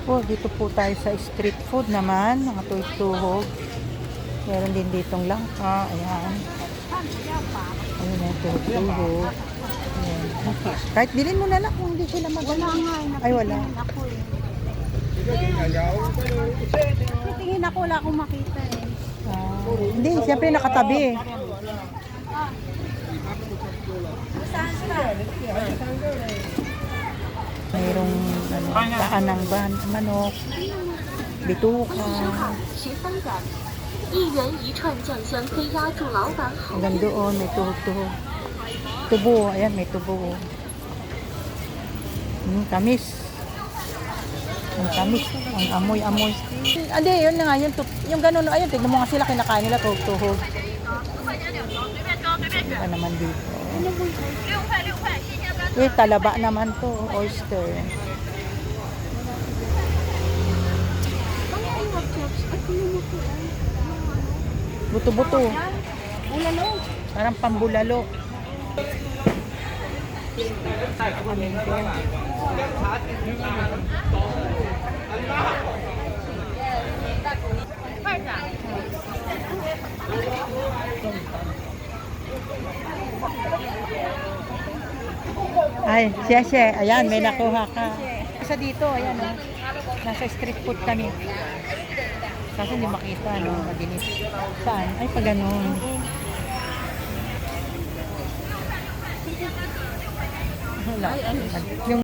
Oh, dito po tayo sa street food naman, mga tuhog-tuhog. Meron din ditong langka, ayan. Ayun na yung tuhog-tuhog. Ayan. Kahit bilhin mo na lang kung hindi sila maganda. Ay, wala. Titingin ako, wala akong makita eh. Hindi, siyempre nakatabi eh. Mayroong daan ng manok, bituka. 十三元，一元一串酱香黑鸭，祝老板好。 Hanggang doon, may tuhog-tuhog. Tubo, ayan, may tubo. Tamis. Ang tamis, ang amoy-amoy. Andi, yun na nga, yung ganun, ayun, tignan mo nga sila, kinakain nila, tuhog-tuhog. Iba naman dito. Eh, talaba naman to, oyster. Buto-buto. Bulalo. Parang pambulalo. Ay, siya. Ayan, may nakuha ka. Isa dito, ayan o. Nasa street food kami. Kasi hindi makita, no? Madinis. Saan? Ay, pa ganun. Wala. Yung